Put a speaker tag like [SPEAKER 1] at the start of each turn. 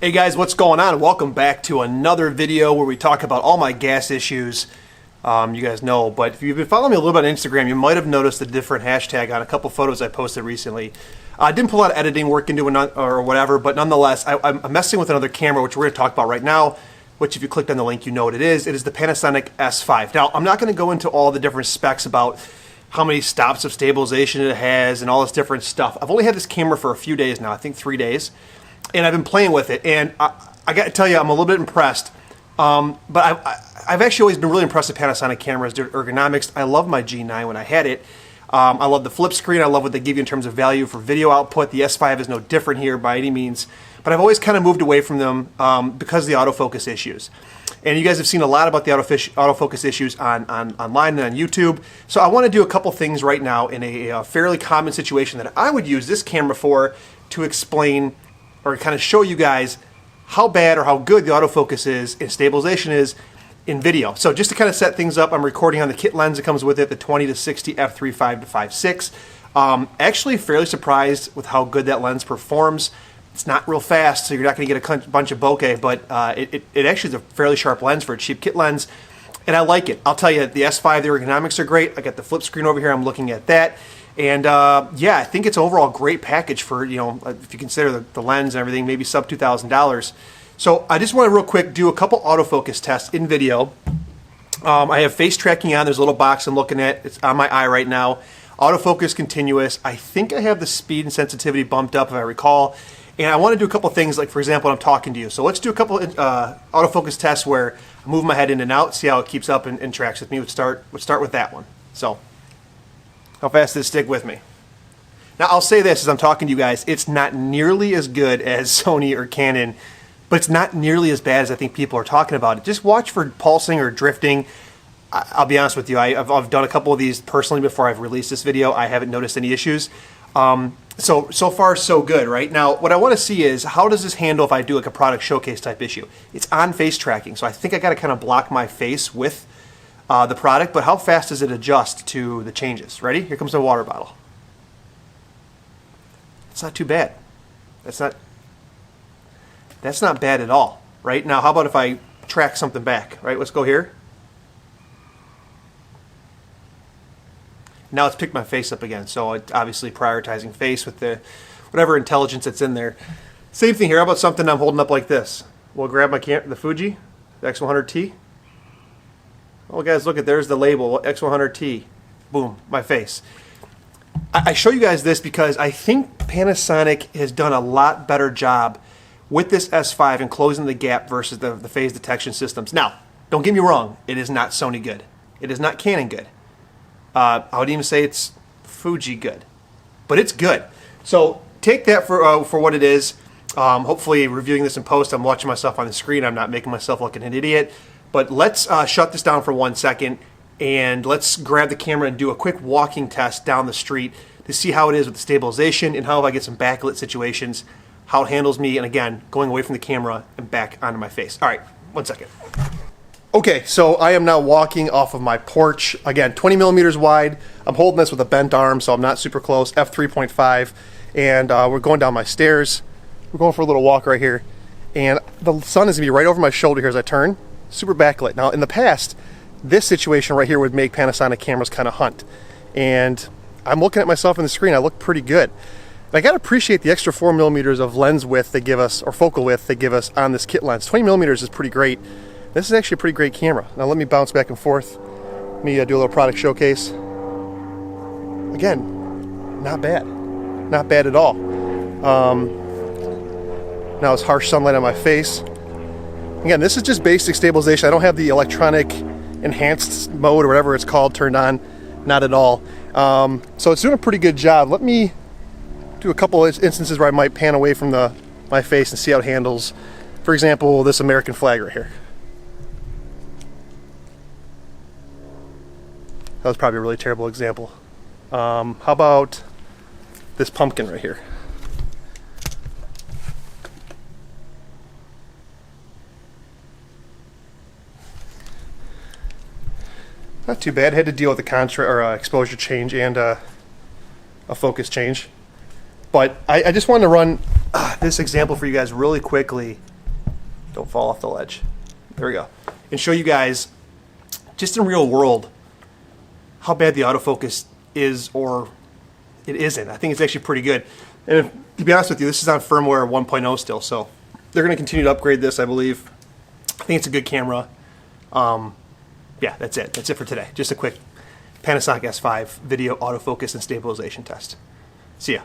[SPEAKER 1] Hey guys, what's going on? Welcome back to another video where we talk about all my gas issues. You guys know, but if you've been following me a little bit on Instagram, you might have noticed a different hashtag on a couple photos I posted recently. I didn't put a lot of editing work into it or whatever, but nonetheless, I'm messing with another camera, which we're going to talk about right now, which if you clicked on the link, you know what it is. It is the Panasonic S5. Now, I'm not going to go into all the different specs about how many stops of stabilization it has and all this different stuff. I've only had this camera for a few days now, I think 3 days. And I've been playing with it, and I got to tell you, I'm a little bit impressed. But I've actually always been really impressed with Panasonic cameras, their ergonomics. I love my G9 when I had it. I love the flip screen. I love what they give you in terms of value for video output. The S5 is no different here by any means. But I've always kind of moved away from them because of the autofocus issues. And you guys have seen a lot about the autofocus issues online and on YouTube. So I want to do a couple things right now in a fairly common situation that I would use this camera for to explain or kind of show you guys how bad or how good the autofocus is and stabilization is in video. So just to kind of set things up, I'm recording on the kit lens that comes with it, the 20-60 f3.5 to 5.6. Actually fairly surprised with how good that lens performs. It's not real fast, so you're not going to get a bunch of bokeh, but it actually is a fairly sharp lens for a cheap kit lens, and I like it. I'll tell you, the S5, the ergonomics are great. I got the flip screen over here. I'm looking at that. And yeah, I think it's an overall great package for, you know, if you consider the lens and everything, maybe sub $2,000. So I just want to real quick do a couple autofocus tests in video. I have face tracking on. There's a little box I'm looking at. It's on my eye right now. Autofocus continuous. I think I have the speed and sensitivity bumped up if I recall. And I want to do a couple things, like for example, when I'm talking to you. So let's do a couple autofocus tests where I move my head in and out, see how it keeps up and tracks with me. Let's start with that one. So how fast does it stick with me? Now, I'll say this as I'm talking to you guys, it's not nearly as good as Sony or Canon, but it's not nearly as bad as I think people are talking about it. Just watch for pulsing or drifting. I'll be honest with you, I've done a couple of these personally before I've released this video. I haven't noticed any issues. So far, so good, right? Now, what I want to see is, how does this handle if I do like a product showcase type issue? It's on face tracking, so I think I got to kind of block my face with the product, but how fast does it adjust to the changes? Ready? Here comes the water bottle. It's not too bad. That's not bad at all, right? Now, how about if I track something back, right? Let's go here. Now it's picked my face up again, so it's obviously prioritizing face with the whatever intelligence that's in there. Same thing here. How about something I'm holding up like this? We'll grab the Fuji, the X100T. Oh, guys, look at, there's the label, X100T. Boom, my face. I show you guys this because I think Panasonic has done a lot better job with this S5 in closing the gap versus the phase detection systems. Now, don't get me wrong, it is not Sony good. It is not Canon good. I would even say it's Fuji good, but it's good. So take that for what it is. Hopefully, reviewing this in post, I'm watching myself on the screen. I'm not making myself look like an idiot. But let's shut this down for 1 second, and let's grab the camera and do a quick walking test down the street to see how it is with the stabilization and how, if I get some backlit situations, how it handles me, and again, going away from the camera and back onto my face. All right, 1 second. Okay, so I am now walking off of my porch. Again, 20 millimeters wide. I'm holding this with a bent arm, so I'm not super close, f3.5, and we're going down my stairs. We're going for a little walk right here, and the sun is going to be right over my shoulder here as I turn. Super backlit. Now, in the past, this situation right here would make Panasonic cameras kind of hunt. And I'm looking at myself in the screen. I look pretty good. And I got to appreciate the extra 4 millimeters of lens width they give us, or focal width they give us on this kit lens. 20 millimeters is pretty great. This is actually a pretty great camera. Now, let me bounce back and forth. Let me do a little product showcase. Again, not bad. Not bad at all. Now it's harsh sunlight on my face. Again, this is just basic stabilization. I don't have the electronic enhanced mode or whatever it's called turned on. Not at all. So it's doing a pretty good job. Let me do a couple instances where I might pan away from my face and see how it handles. For example, this American flag right here. That was probably a really terrible example. How about this pumpkin right here? Not too bad. Had to deal with the exposure change and a focus change. But I just wanted to run this example for you guys really quickly Don't fall off the ledge. There we go. And show you guys, just in real world, how bad the autofocus is or it isn't. I think it's actually pretty good. And to be honest with you, this is on firmware 1.0 still, so they're going to continue to upgrade this, I believe. I think it's a good camera. Yeah, that's it. That's it for today. Just a quick Panasonic S5 video autofocus and stabilization test. See ya.